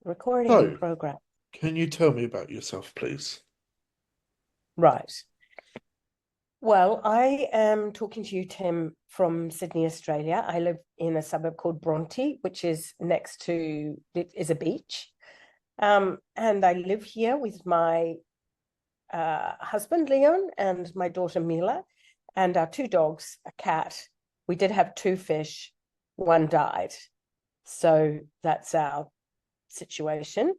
Recording in So, progress. can you tell me about yourself, please? Right. Well, I am talking to you, Tim, from Sydney, Australia. I live in a suburb called Bronte, which is next to, it is a beach. And I live here with my husband, Leon, and my daughter, Mila, and our two dogs, a cat. We did have two fish, one died. So that's our situation.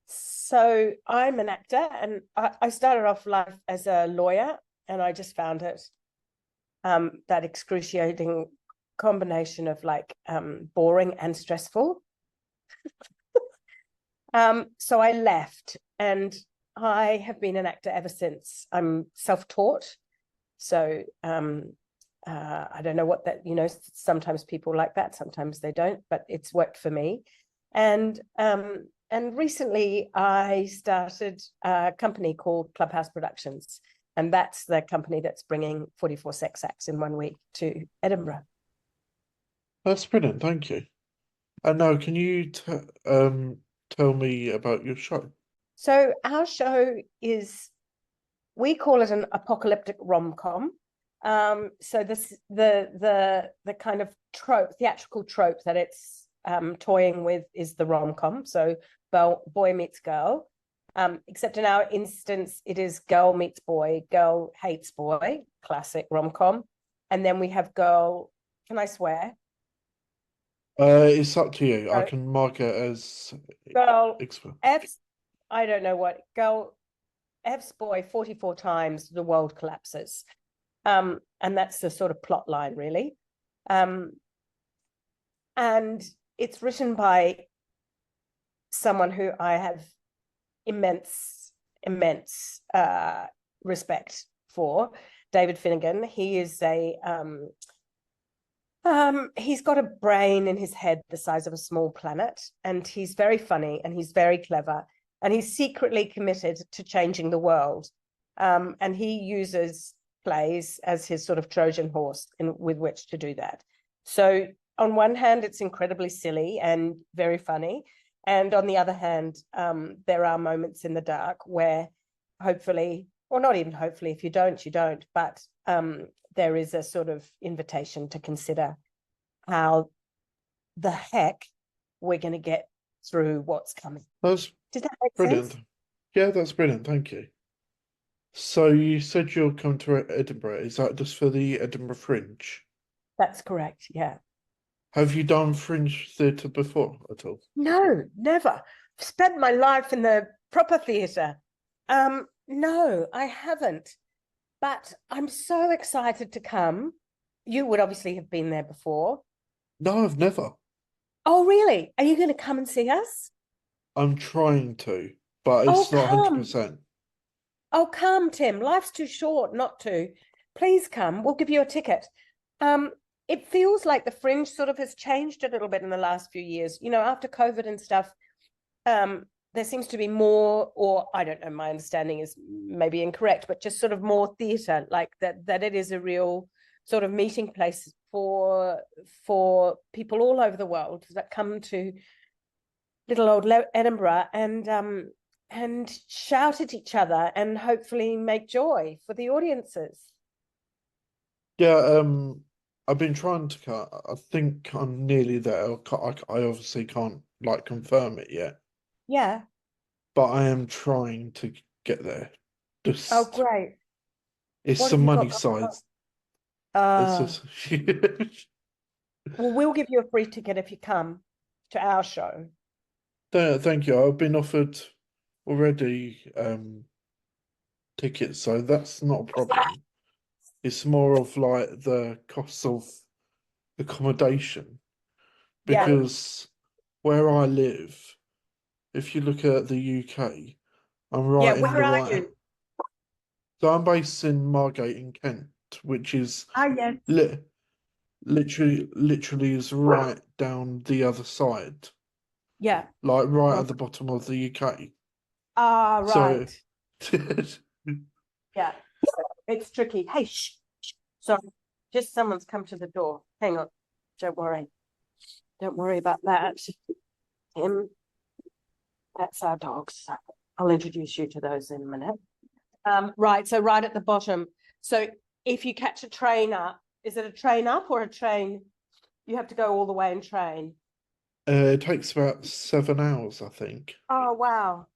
So I'm an actor, and I started off life as a lawyer, and I just found it that excruciating combination of like boring and stressful. So I left, and I have been an actor ever since. I'm self-taught, so I don't know what that, sometimes people like that, sometimes they don't, but it's worked for me. And recently I started a company called Clubhouse Productions, and that's the company that's bringing 44 sex acts in 1 week to Edinburgh. That's brilliant, thank you. And now, can you tell me about your show? So our show is, we call it an apocalyptic rom-com. So this the kind of theatrical trope that it's toying with is the rom-com. So boy meets girl. Except in our instance, it is girl meets boy, girl hates boy, classic rom-com. And then we have girl, can I swear? It's up to you. I So can mark it as girl expert. F's, I don't know what, girl F's boy 44 times, the world collapses. And that's the sort of plot line, really. And it's written by someone who I have immense respect for, David Finnegan. He is he's got a brain in his head the size of a small planet, and he's very funny and he's very clever, and he's secretly committed to changing the world. And he uses plays as his sort of Trojan horse with which to do that. So on one hand, it's incredibly silly and very funny. And on the other hand, there are moments in the dark where hopefully, or not even hopefully, if you don't, you don't, but there is a sort of invitation to consider how the heck we're going to get through what's coming. That's Did that make brilliant. sense? Yeah, that's brilliant, thank you. So you said you're coming to Edinburgh. Is that just for the Edinburgh Fringe? That's correct. Yeah. Have you done Fringe theatre before at all? No, never. I've spent my life in the proper theatre. No, I haven't. But I'm so excited to come. You would obviously have been there before. No, I've never. Oh, really? Are you going to come and see us? I'm trying to, but Oh, it's not come. 100%. Oh, come, Tim. Life's too short not to. Please come. We'll give you a ticket. It feels like the Fringe sort of has changed a little bit in the last few years. After COVID and stuff, there seems to be more, or I don't know, my understanding is maybe incorrect, but just sort of more theatre, like that it is a real sort of meeting place for people all over the world that come to little old Edinburgh and shout at each other and hopefully make joy for the audiences. Yeah, I've been trying to cut. I think I'm nearly there. I obviously can't like confirm it yet, Yeah. but I am trying to get there. Oh, Just great. it's What the have you money got going side. on? It's Uh, just well, we'll give you a free ticket if you come to our show. Thank you. I've been offered already tickets, so that's not a problem. It's more of like the cost of accommodation Yeah. because where I live, if you look at the UK, I'm Yeah. right in Where the are right. you? So I'm based in Margate in Kent, which is Ah, yes. li literally is right down the other side, Yeah. like right Well, at the bottom of the UK. ah, So right. Yeah. It's tricky. Hey, shh. Sorry. Just someone's come to the door. Hang on. Don't worry. Don't worry about that. him. That's our dogs. I'll introduce you to those in a minute. Right, so right at the bottom. So if you catch a train up, is it a train up or a train? You have to go all the way and train. It takes about 7 hours, I think. Oh, wow.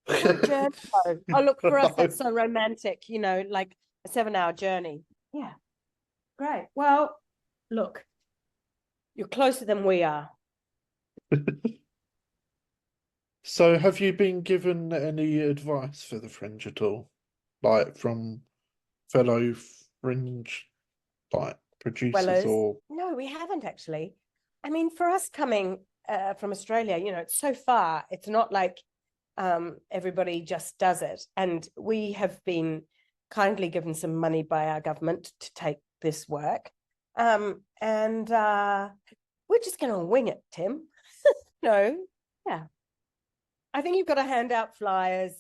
What journey though? Oh, look, for us, No. that's so romantic, like a 7-hour journey. Yeah, great. Well, look, you're closer than we are. So have you been given any advice for the fringe at all? Like from fellow fringe like producers Dwellers. or No, we haven't actually. I mean, for us coming from Australia, it's so far. It's not like everybody just does it. And we have been kindly given some money by our government to take this work. And we're just going to wing it, Tim. No, yeah. I think you've got to hand out flyers.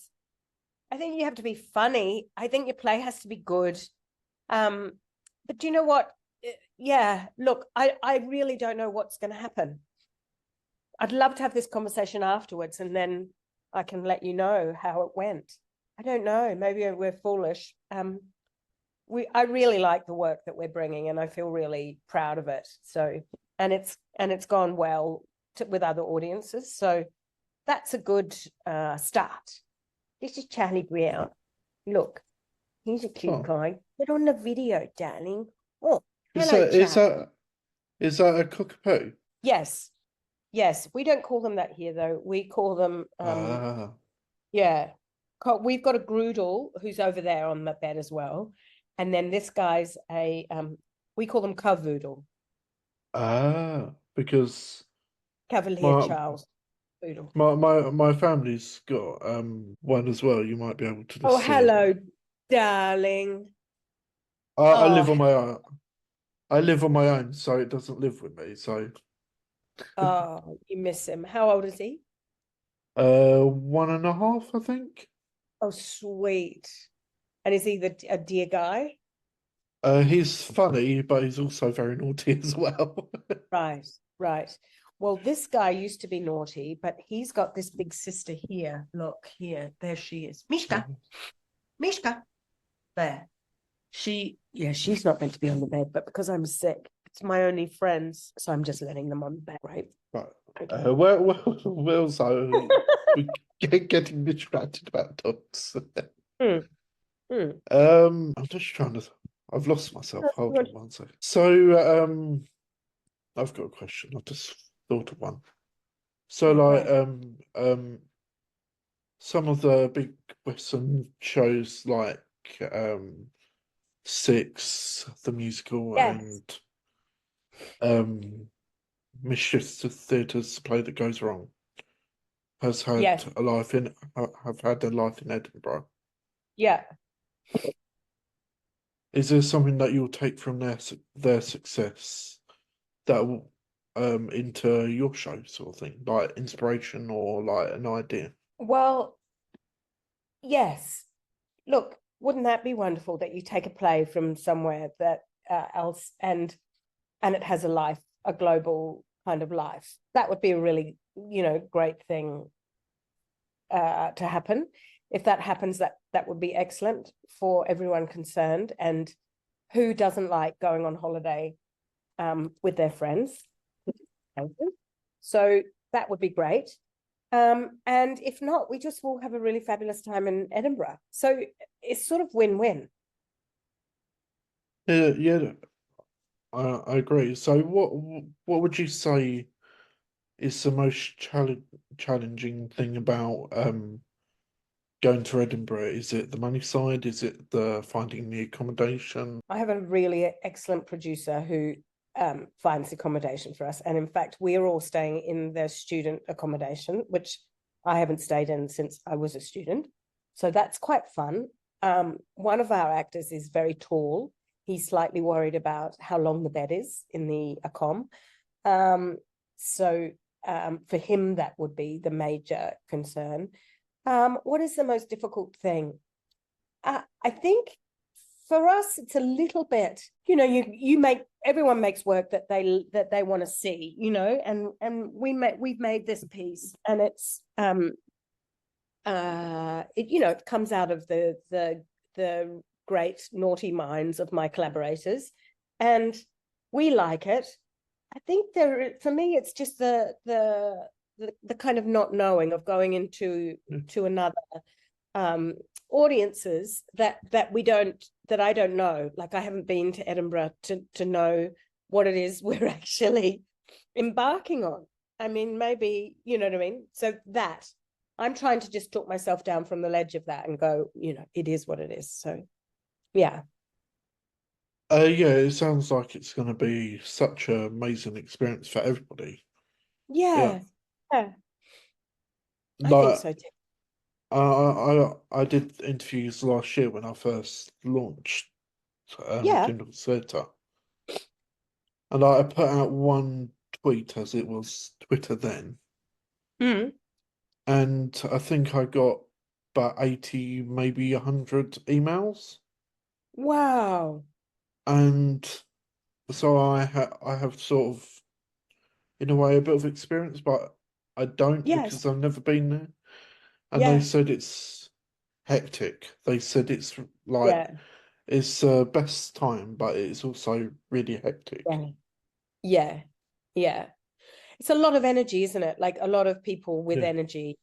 I think you have to be funny. I think your play has to be good. But do you know what? Yeah, look, I really don't know what's going to happen. I'd love to have this conversation afterwards, and then I can let you know how it went. I don't know. Maybe we're foolish. I really like the work that we're bringing, and I feel really proud of it. So, and it's gone well with other audiences. So that's a good start. This is Charlie Brown. Look, he's a cute guy. Get on the video, darling. Oh, hello, Charlie. Is that a cockapoo? Yes. We don't call them that here, though. We call them, yeah. We've got a groodle who's over there on the bed as well. And then this guy's we call them cavoodle. Because Cavalier Charles Poodle. my family's got one as well. You might be able to Oh, see hello, it. darling. I live on my own. I live on my own, so it doesn't live with me. So, oh, you miss him. How old is he? 1.5, I think. Oh, sweet. And is he a dear guy? He's funny, but he's also very naughty as well. Right. Well, this guy used to be naughty, but he's got this big sister here. Look, here, there she is. Mishka. There. She's not meant to be on the bed, but because I'm sick, it's my only friends, so I'm just letting them on the bed, right? But Okay. we're also getting distracted about dogs. I'm just trying to. I've lost myself. Hold on one second. So, I've got a question. I just thought of one. So, some of the big Western shows like Six, the musical, Yes. and Mischief the Theatre's Play That Goes Wrong has had Yes. have had a life in Edinburgh. Yeah. Is there something that you'll take from their success that will into your show, sort of thing, like inspiration or like an idea? Well, yes. Look, wouldn't that be wonderful that you take a play from somewhere that else and it has a global kind of life? That would be a really, great thing to happen. If that happens, that would be excellent for everyone concerned. And who doesn't like going on holiday with their friends? So that would be great. And if not, we just will have a really fabulous time in Edinburgh. So it's sort of win-win. Yeah, I agree. So what would you say is the most challenging thing about going to Edinburgh? Is it the money side? Is it the finding the accommodation? I have a really excellent producer who finds accommodation for us. And in fact, we're all staying in their student accommodation, which I haven't stayed in since I was a student. So that's quite fun. One of our actors is very tall. He's slightly worried about how long the bed is in the accom. So for him, that would be the major concern. What is the most difficult thing? I think for us, it's a little bit, you make everyone makes work that they want to see, you know, and we've made this piece, and it's you know, it comes out of the great naughty minds of my collaborators, and we like it. I think for me, it's just the kind of not knowing of going into to another audiences that I don't know. Like, I haven't been to Edinburgh to know what it is we're actually embarking on. I mean, maybe, you know what I mean? So that I'm trying to just talk myself down from the ledge of that and go, you know, it is what it is. So yeah. Yeah, it sounds like it's going to be such an amazing experience for everybody. Yeah, Yeah, I think like so too. I did interviews last year when I first launched Yeah. Kindle Theatre, and I put out one tweet, as it was Twitter then, Mm. and I think I got about 80, maybe 100 emails, Wow. and so I have sort of, in a way, a bit of experience, but I don't, Yes. because I've never been there. And they Yeah. said it's hectic. They said it's like Yeah. it's best time, but it's also really hectic. Yeah. Yeah. Yeah. It's a lot of energy, isn't it? Like, a lot of people with Yeah. energy,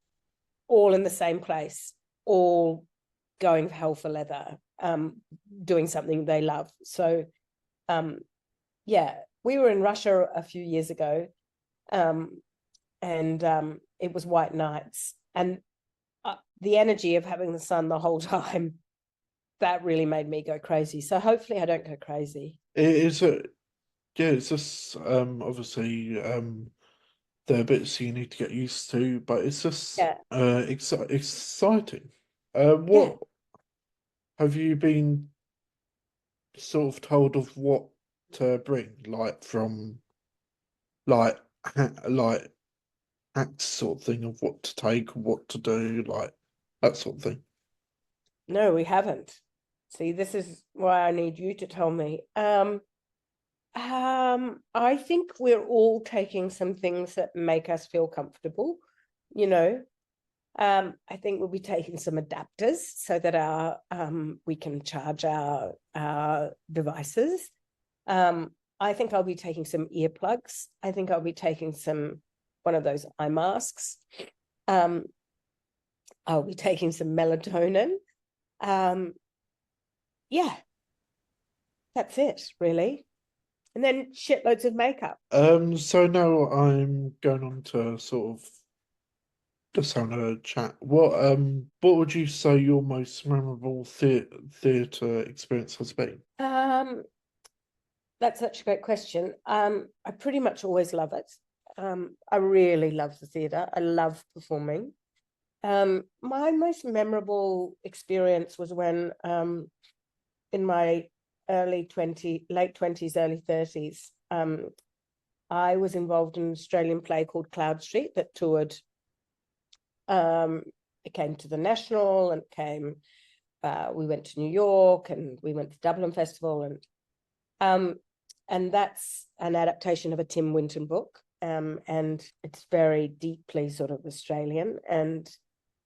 all in the same place, all going hell for leather, doing something they love. So um yeah, we were in Russia a few years ago, and it was white nights, and the energy of having the sun the whole time, that really made me go crazy. So hopefully I don't go crazy. It is a yeah, it's just obviously there are bits you need to get used to, but it's just Yeah. exciting. Yeah. What have you been sort of told of what to bring, like from like like acts sort of thing of what to take, what to do, like that sort of thing? No, we haven't. See, this is why I need you to tell me. I think we're all taking some things that make us feel comfortable, you know. I think we'll be taking some adapters so that our we can charge our devices. I think I'll be taking some earplugs. I think I'll be taking one of those eye masks. Um, I'll be taking some melatonin. Um, yeah, that's it, really. And then shitloads of makeup. So now I'm going on to sort of just having a chat. What would you say your most memorable theatre experience has been? Um, that's such a great question. I pretty much always love it. I really love the theatre. I love performing. My most memorable experience was when, in my late 20s, early 30s, I was involved in an Australian play called Cloud Street that toured. It came to the National, and we went to New York, and we went to Dublin Festival, and that's an adaptation of a Tim Winton book, and it's very deeply sort of Australian, and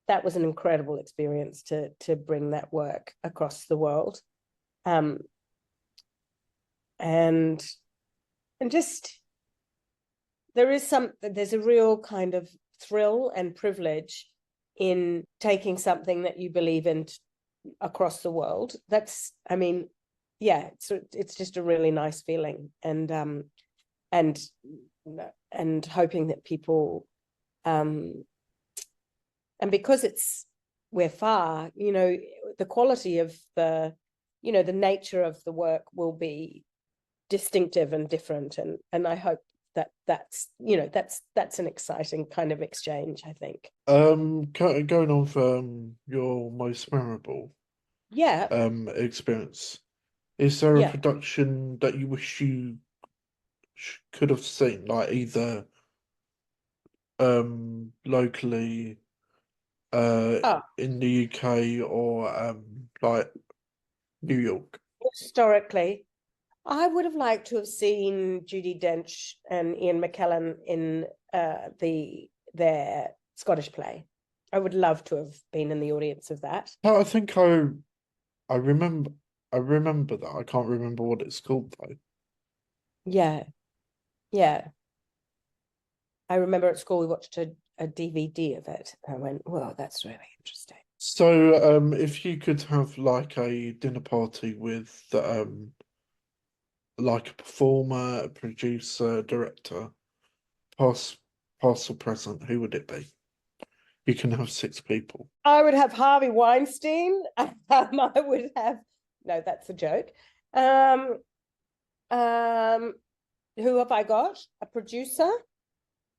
that was an incredible experience to bring that work across the world, and just there's a real kind of thrill and privilege in taking something that you believe in across the world. I mean, yeah, it's just a really nice feeling, and hoping that people, and because we're far, you know, the quality of the nature of the work will be distinctive and different, and I hope that's an exciting kind of exchange, I think. Going on from your most memorable Yeah. experience, is there a Yeah. production that you wish you could have seen, like either locally Oh, in the UK or like New York? historically, I would have liked to have seen Judi Dench and Ian McKellen in their Scottish play. I would love to have been in the audience of that. I think I remember that. I can't remember what it's called though. Yeah, yeah. I remember at school we watched a DVD of it. I went, "Whoa, that's really interesting." So, if you could have like a dinner party with like a performer, a producer, director, past past or present, who would it be? You can have 6 people. I would have Harvey Weinstein. I would have, no, that's a joke. Who have I got? A producer?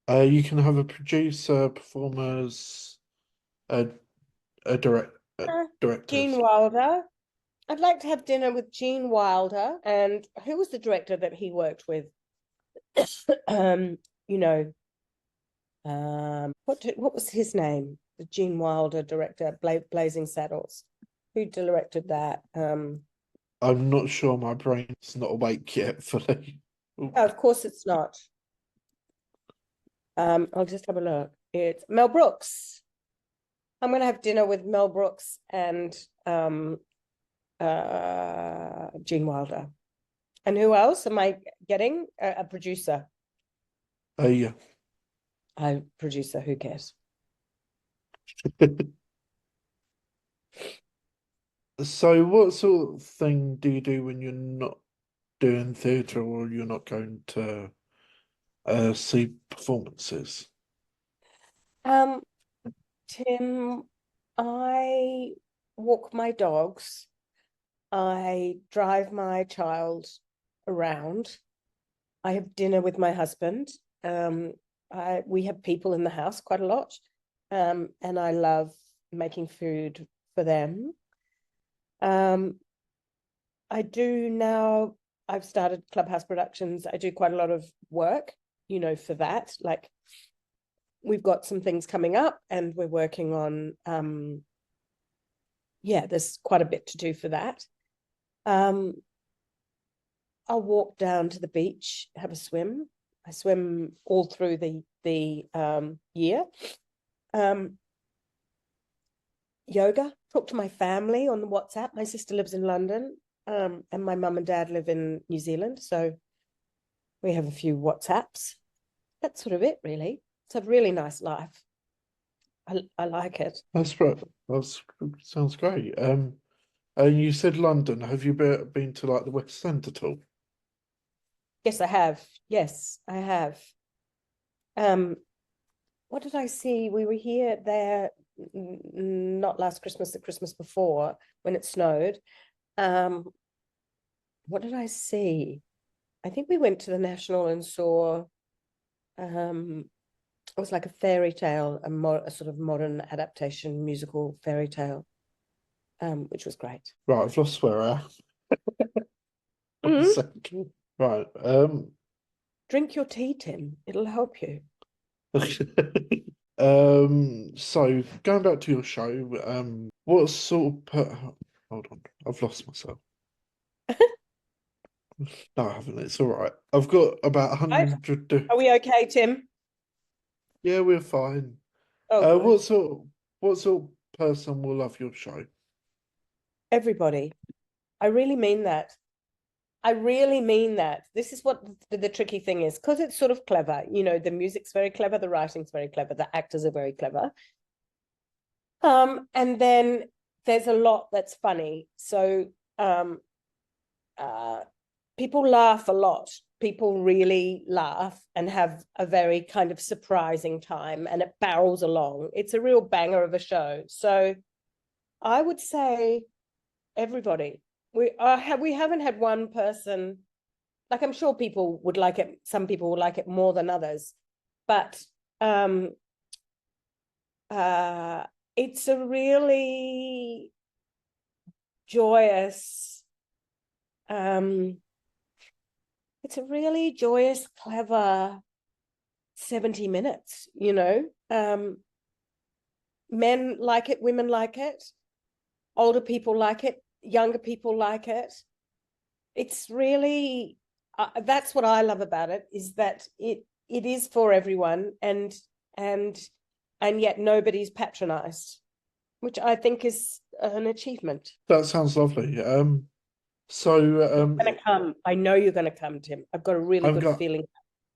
You can have a producer, performers, a Gene directors. Wilder. I'd like to have dinner with Gene Wilder. And who was the director that he worked with? You know, what was his name? The Gene Wilder director, Blazing Saddles. Who directed that? I'm not sure. My brain's not awake yet fully. Oh, of course it's not. I'll just have a look. It's Mel Brooks. I'm going to have dinner with Mel Brooks and Gene Wilder. And who else am I getting? A producer. Yeah. A producer, who cares? So, what sort of thing do you do when you're not doing theatre or you're not going to see performances? Tim, I walk my dogs. I drive my child around. I have dinner with my husband. We have people in the house quite a lot. And I love making food for them. I do now, I've started Clubhouse Productions. I do quite a lot of work, for that. Like, we've got some things coming up and we're working on, there's quite a bit to do for that. I'll walk down to the beach, have a swim. I swim all through the year. Yoga, talk to my family on the WhatsApp. My sister lives in London, and my mum and dad live in New Zealand. So we have a few WhatsApps. That's sort of it, really. It's a really nice life. I like it. That's right. That sounds great. And you said London. Have you been to like the West End at all? Yes, I have. Yes, I have. What did I see? We were there, not last Christmas, the Christmas before, when it snowed. What did I see? I think we went to the National and saw, it was like a fairy tale, a sort of modern adaptation musical fairy tale, which was great. Right, I've lost where I am. Right. Drink your tea, Tim. It'll help you. So going back to your show, what sort of hold on, I've lost myself. No, I haven't. It's all right. I've got about 100. Are we okay, Tim? Yeah, we're fine. Oh, what sort of person will love your show? everybody. I really mean that. I really mean that. This is what the tricky thing is, because it's sort of clever. The music's very clever, the writing's very clever, the actors are very clever. And then there's a lot that's funny. So people laugh a lot. People really laugh and have a very kind of surprising time, and it barrels along. It's a real banger of a show. So I would say everybody. We haven't had one person, like, I'm sure people would like it. Some people would like it more than others, but it's a really joyous, clever 70 minutes, men like it, women like it, older people like it, younger people like it. it's really that's what I love about it, is that it is for everyone, and yet nobody's patronized, which I think is an achievement. That sounds lovely. So You're going to come. I know you're going to come, Tim. I've got a really I've good got feeling.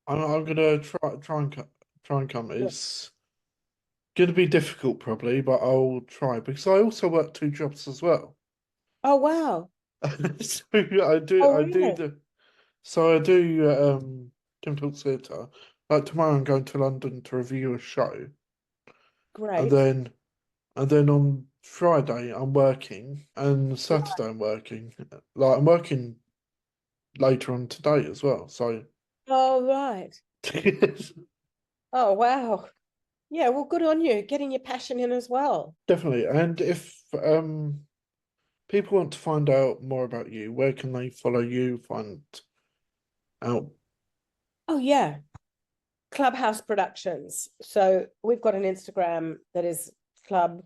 I'm gonna try and come. It's gonna be difficult probably, but I'll try because I also work two jobs as well. Oh, wow. So I Oh, do really? the so I do Tim Talks Theatre. Like tomorrow I'm going to London to review a show. And Great. then on Friday I'm working and Saturday I'm working. Like I'm working later on today as well. So Oh, right. Oh, wow. Yeah, well, good on you, getting your passion in as well. definitely. And if people want to find out more about you, where can they follow you, find out? Oh, yeah. Clubhouse Productions. So we've got an Instagram that is club.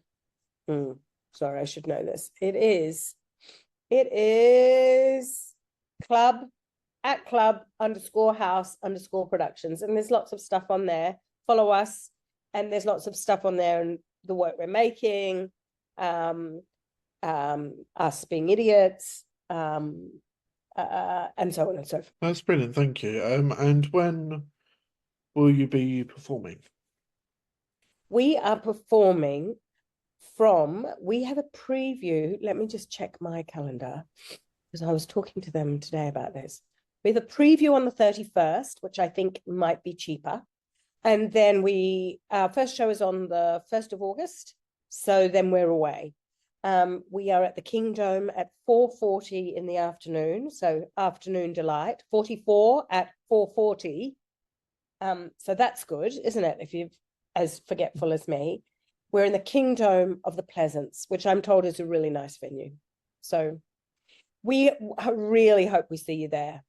Sorry, I should know this. It is club @club_house_productions. And there's lots of stuff on there. Follow us. And there's lots of stuff on there and the work we're making, us being idiots, and so on and so forth. That's brilliant, thank you. And when will you be performing? We are performing we have a preview. Let me just check my calendar, because I was talking to them today about this. We have a preview on the 31st, which I think might be cheaper. And then our first show is on the 1st of August. So then we're away. We are at the Kingdom at 4:40 in the afternoon. So afternoon delight, 44 at 4:40. So that's good, isn't it? If you've as forgetful as me. We're in the Kingdom of the Pleasance, which I'm told is a really nice venue. So we really hope we see you there.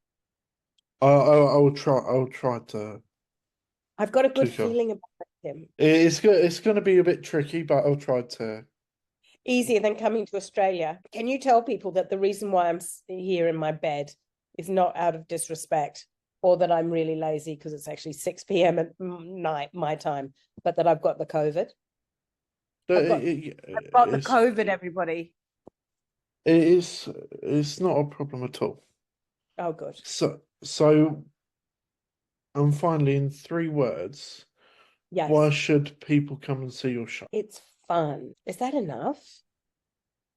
I will try. I'll try I've got a good go. feeling about him. It's going to be a bit tricky, but I'll try to. Easier than coming to Australia. Can you tell people that the reason why I'm here in my bed is not out of disrespect, or that I'm really lazy because it's actually 6 p.m. at night my time, but that I've got the COVID? I've got the COVID, everybody. It's not a problem at all. Oh, good. So and finally, in 3 words, why Yes, should people come and see your show? it's fun. Is that enough?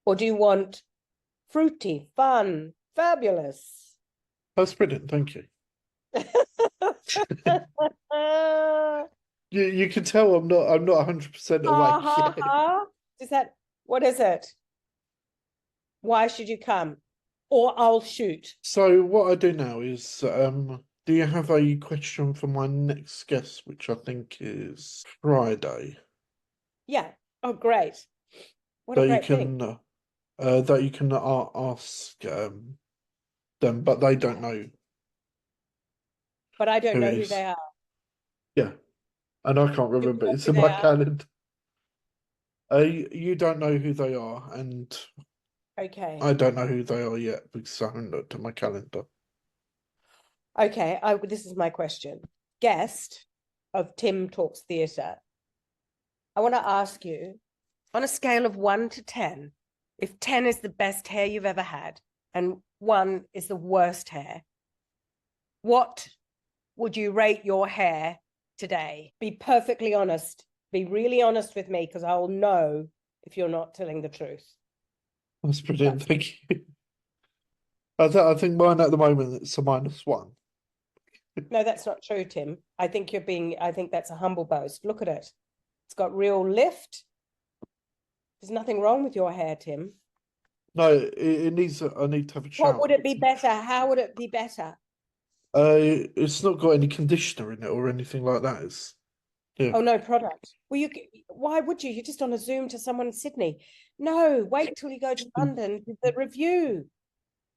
Or do you want fruity, fun, fabulous? That's brilliant, thank you. You can tell I'm not 100% awake yet. Is that what is it? Why should you come? Or I'll shoot. So what I do now is do you have a question for my next guest, which I think is Friday? Yeah. Oh, great. What a That you great thing. can ask them, but they don't know But I don't who know it who is. they are. Yeah, and I can't You remember. know It's who in they my are. calendar. You don't know who they are, and Okay. I don't know who they are yet because I haven't looked at my calendar. Okay. This is my question. Guest of Tim Talks Theatre. I want to ask you, on a scale of 1 to 10, if 10 is the best hair you've ever had and 1 is the worst hair, what would you rate your hair today? Be perfectly honest. Be really honest with me, because I'll know if you're not telling the truth. That's brilliant. Thank you. I think mine at the moment is a -1. No, that's not true, Tim. I think that's a humble boast. Look at it. It's got real lift. There's nothing wrong with your hair, Tim. No, it needs. I need to have a What would shower. it be better? How would it be better? It's not got any conditioner in it or anything like that. Yeah. Oh, no product. Well, why would you? You're just on a Zoom to someone in Sydney. No, wait till you go to London with the review.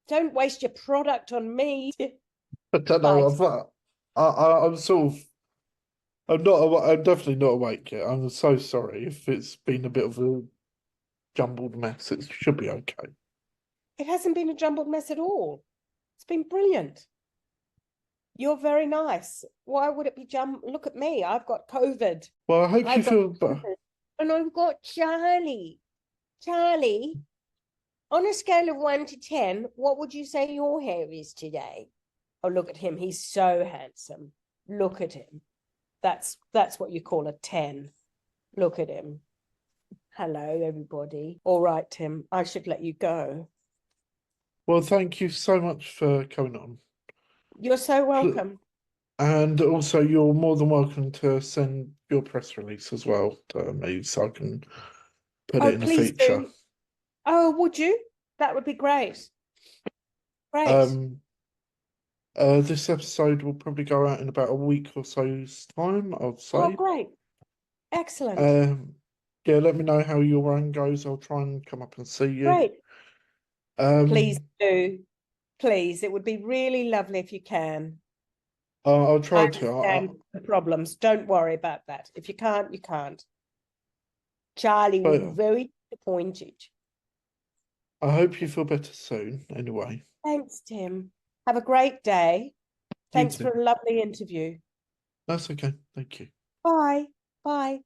Don't waste your product on me. I don't know. Right. I'm sort of. I'm not. I'm definitely not awake yet. I'm so sorry if it's been a bit of a jumbled mess. It should be okay. It hasn't been a jumbled mess at all. It's been brilliant. You're very nice. Why would it be Look at me. I've got COVID. Well, I hope you I've got feel better. COVID. And I've got Charlie. Charlie, on a scale of 1 to 10, what would you say your hair is today? Oh, look at him. He's so handsome. Look at him. That's what you call a 10. Look at him. Hello, everybody. All right, Tim, I should let you go. Well, thank you so much for coming on. You're so welcome. And also, you're more than welcome to send your press release as well to me so I can put it in a Please feature. do. Oh, would you? That would be great. Great. This episode will probably go out in about a week or so's time, I'd say. Oh, great. Excellent. Yeah, let me know how your run goes. I'll try and come up and see you. Great. Please do. Please. It would be really lovely if you can. I'll try I to. understand the problems. Don't worry about that. If you can't, you can't. Charlie will be very disappointed. I hope you feel better soon, anyway. Thanks, Tim. Have a great day. Thanks for a lovely interview. That's okay. Thank you. Bye. Bye.